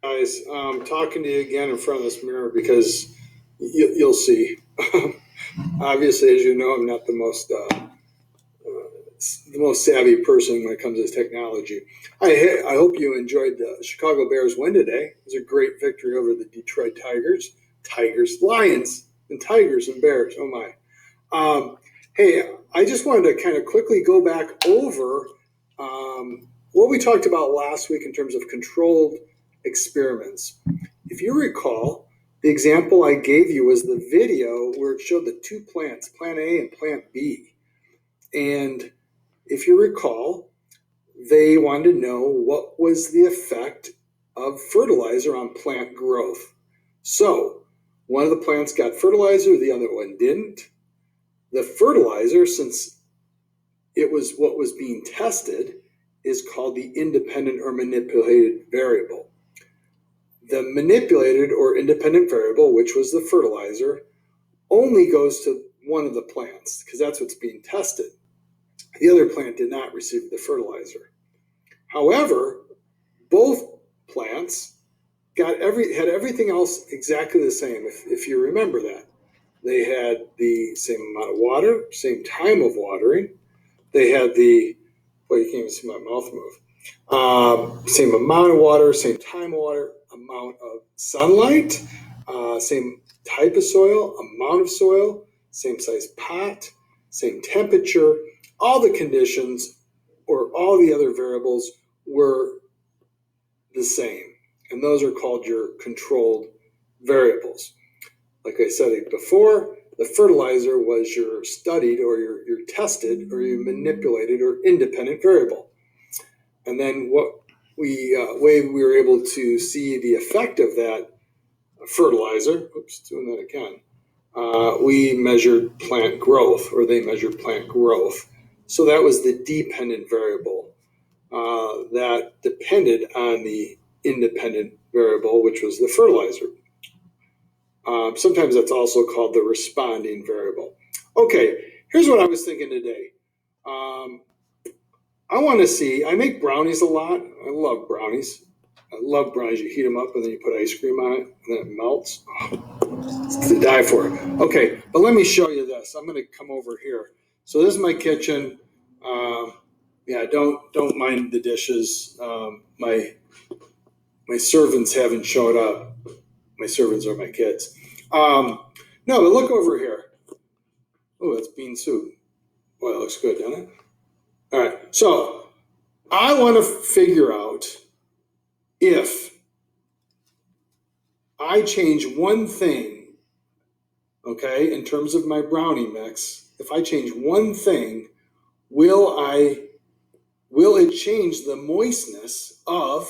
Guys, talking to you again in front of this mirror because you'll see. Obviously, as you know, I'm not the most savvy person when it comes to technology. I hope you enjoyed the Chicago Bears win today. It was a great victory over the Detroit Lions, and Tigers and Bears. Oh my! Hey, I just wanted to kind of quickly go back over what we talked about last week in terms of controlled experiments. If you recall, the example I gave you was the video where it showed the two plants, plant A and plant B. And if you recall, they wanted to know what was the effect of fertilizer on plant growth. So one of the plants got fertilizer, the other one didn't. The fertilizer, since it was what was being tested, is called the independent or manipulated variable. The manipulated or independent variable, which was the fertilizer, only goes to one of the plants because that's what's being tested. The other plant did not receive the fertilizer. However, both plants had everything else exactly the same, if you remember that. They had the same amount of water, same time of watering. They had you can't even see my mouth move. Same amount of water, same time of water, amount of sunlight, same type of soil, amount of soil, same size pot, same temperature. All the conditions or all the other variables were the same. And those are called your controlled variables. Like I said before, the fertilizer was your studied or your tested or your manipulated or independent variable. And then what way we were able to see the effect of that fertilizer, doing that again, we measured plant growth, or they measured plant growth. So that was the dependent variable that depended on the independent variable, which was the fertilizer. Sometimes that's also called the responding variable. Okay, here's what I was thinking today. I want to see, I make brownies a lot. I love brownies. You heat them up and then you put ice cream on it and then it melts. Oh, it's to die for. Okay, but let me show you this. I'm going to come over here. So this is my kitchen. Don't mind the dishes. My servants haven't showed up. My servants are my kids. No, but look over here. Oh, that's bean soup. Boy, it looks good, doesn't it? All right, so I want to figure out if I change one thing, okay, in terms of my brownie mix. If I change one thing, will it change the moistness of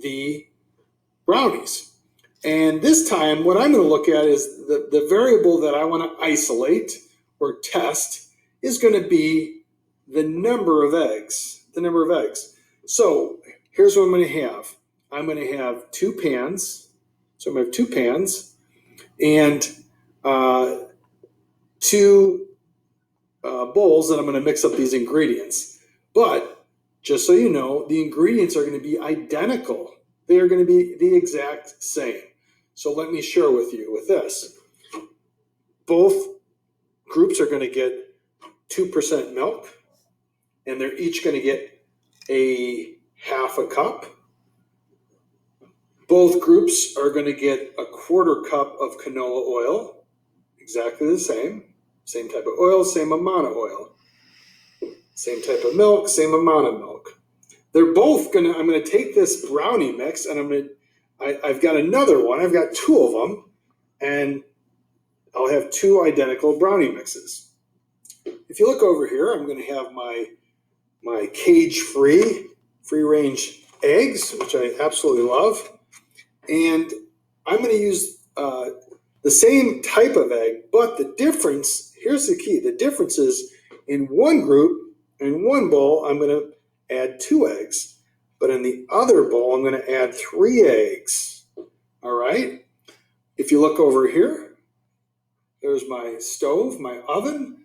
the brownies? And this time, what I'm going to look at is the variable that I want to isolate or test is going to be the number of eggs. So here's what I'm going to have. I'm going to have two pans. So I'm going to have two pans and two bowls that I'm going to mix up these ingredients. But just so you know, the ingredients are going to be identical. They are going to be the exact same. So let me share with you with this. Both groups are going to get 2% milk, and they're each going to get a half a cup. Both groups are going to get a quarter cup of canola oil, exactly the same. Same type of oil, same amount of oil. Same type of milk, same amount of milk. I'm going to take this brownie mix and I've got another one. I've got two of them, and I'll have two identical brownie mixes. If you look over here, I'm going to have my cage-free, free-range eggs, which I absolutely love. And I'm going to use the same type of egg, but the difference, here's the key. The difference is in one group, in one bowl, I'm going to add 2 eggs. But in the other bowl, I'm going to add 3 eggs. All right? If you look over here, there's my stove, my oven.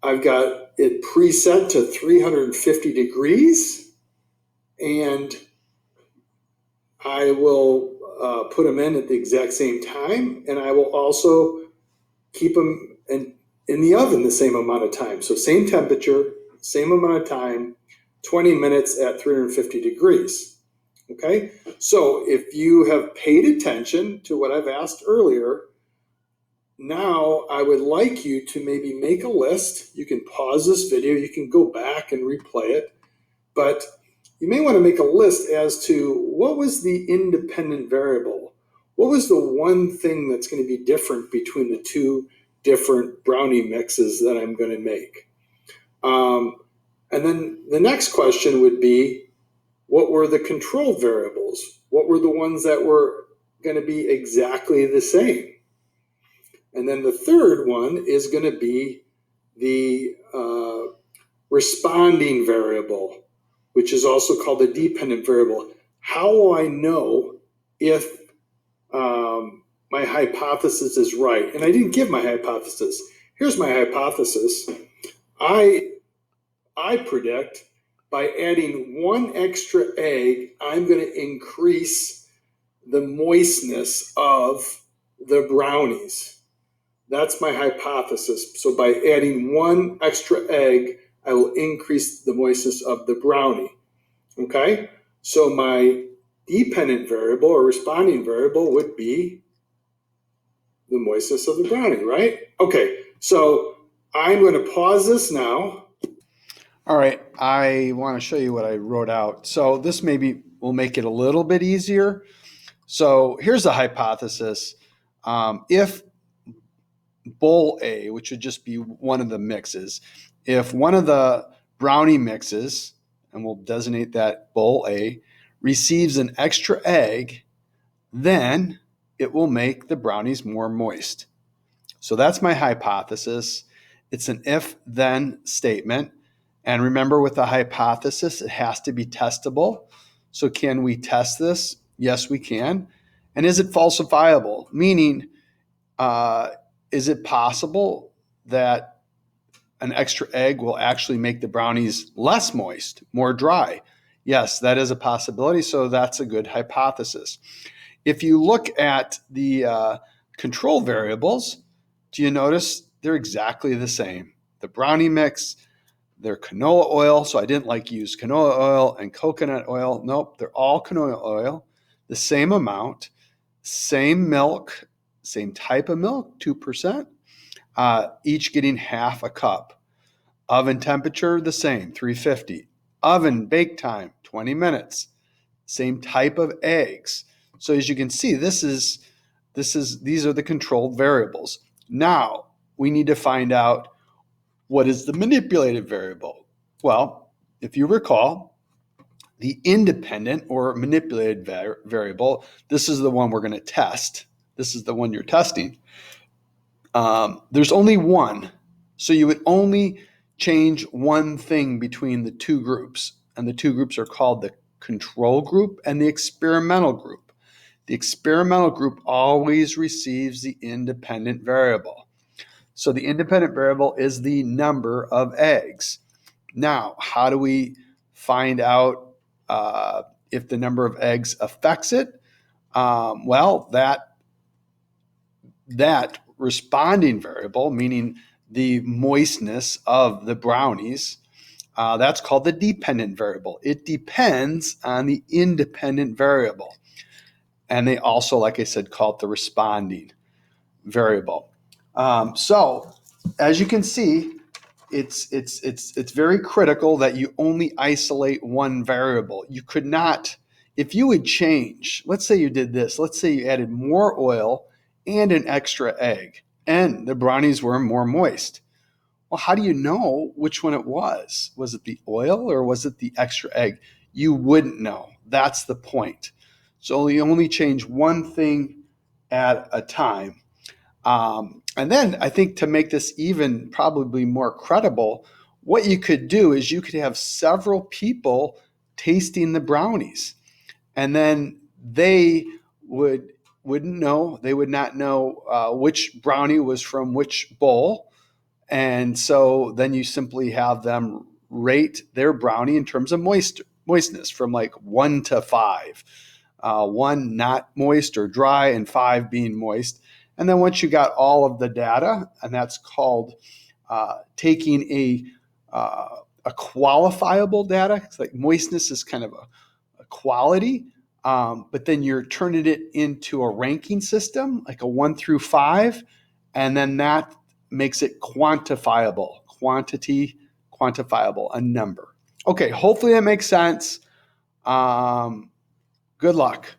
I've got it preset to 350 degrees. And I will put them in at the exact same time, and I will also keep them in the oven the same amount of time. So same temperature, same amount of time, 20 minutes at 350 degrees. Okay, so if you have paid attention to what I've asked earlier, now I would like you to maybe make a list. You can pause this video, you can go back and replay it, but you may want to make a list as to what was the independent variable. What was the one thing that's going to be different between the two different brownie mixes that I'm going to make? And then the next question would be, what were the control variables? What were the ones that were going to be exactly the same? And then the third one is going to be the responding variable, which is also called a dependent variable. How will I know if my hypothesis is right? And I didn't give my hypothesis. Here's my hypothesis. I predict by adding one extra egg, I'm going to increase the moistness of the brownies. That's my hypothesis. So by adding one extra egg, I will increase the moistness of the brownie. Okay? So my dependent variable or responding variable would be the moistness of the brownie, right? Okay, so I'm going to pause this now. All right, I want to show you what I wrote out. So this maybe will make it a little bit easier. So here's the hypothesis. If bowl A, which would just be one of the mixes, if one of the brownie mixes, and we'll designate that bowl A, receives an extra egg, then it will make the brownies more moist. So that's my hypothesis. It's an if-then statement. And remember, with a hypothesis, it has to be testable. So can we test this? Yes, we can. And is it falsifiable? Meaning, is it possible that an extra egg will actually make the brownies less moist, more dry? Yes, that is a possibility. So that's a good hypothesis. If you look at the control variables, do you notice they're exactly the same? The brownie mix, they're canola oil. So I didn't use canola oil and coconut oil. Nope, they're all canola oil, the same amount, same milk, same type of milk, 2%, each getting half a cup. Oven temperature, the same, 350. Oven bake time, 20 minutes. Same type of eggs. So as you can see, these are the controlled variables. Now we need to find out, what is the manipulated variable? Well, if you recall, the independent or manipulated variable, this is the one we're going to test. This is the one you're testing. There's only one. So you would only change one thing between the two groups. And the two groups are called the control group and the experimental group. The experimental group always receives the independent variable. So the independent variable is the number of eggs. Now, how do we find out if the number of eggs affects it? Well, that responding variable, meaning the moistness of the brownies, that's called the dependent variable. It depends on the independent variable. And they also, like I said, call it the responding variable. So as you can see, it's very critical that you only isolate one variable. You could not, if you would change, let's say you did this, let's say you added more oil and an extra egg, and the brownies were more moist. Well, how do you know which one it was? Was it the oil or was it the extra egg? You wouldn't know. That's the point. So you only change one thing at a time. And then I think to make this even probably more credible, what you could do is you could have several people tasting the brownies, and then they would not know which brownie was from which bowl. And so then you simply have them rate their brownie in terms of moistness from like 1 to 5. 1 not moist or dry, and 5 being moist. And then once you got all of the data, and that's called taking a qualifiable data. It's like moistness is kind of a quality, but then you're turning it into a ranking system, like a 1 through 5, and then that makes it quantifiable, quantifiable, a number. Okay, hopefully that makes sense. Good luck.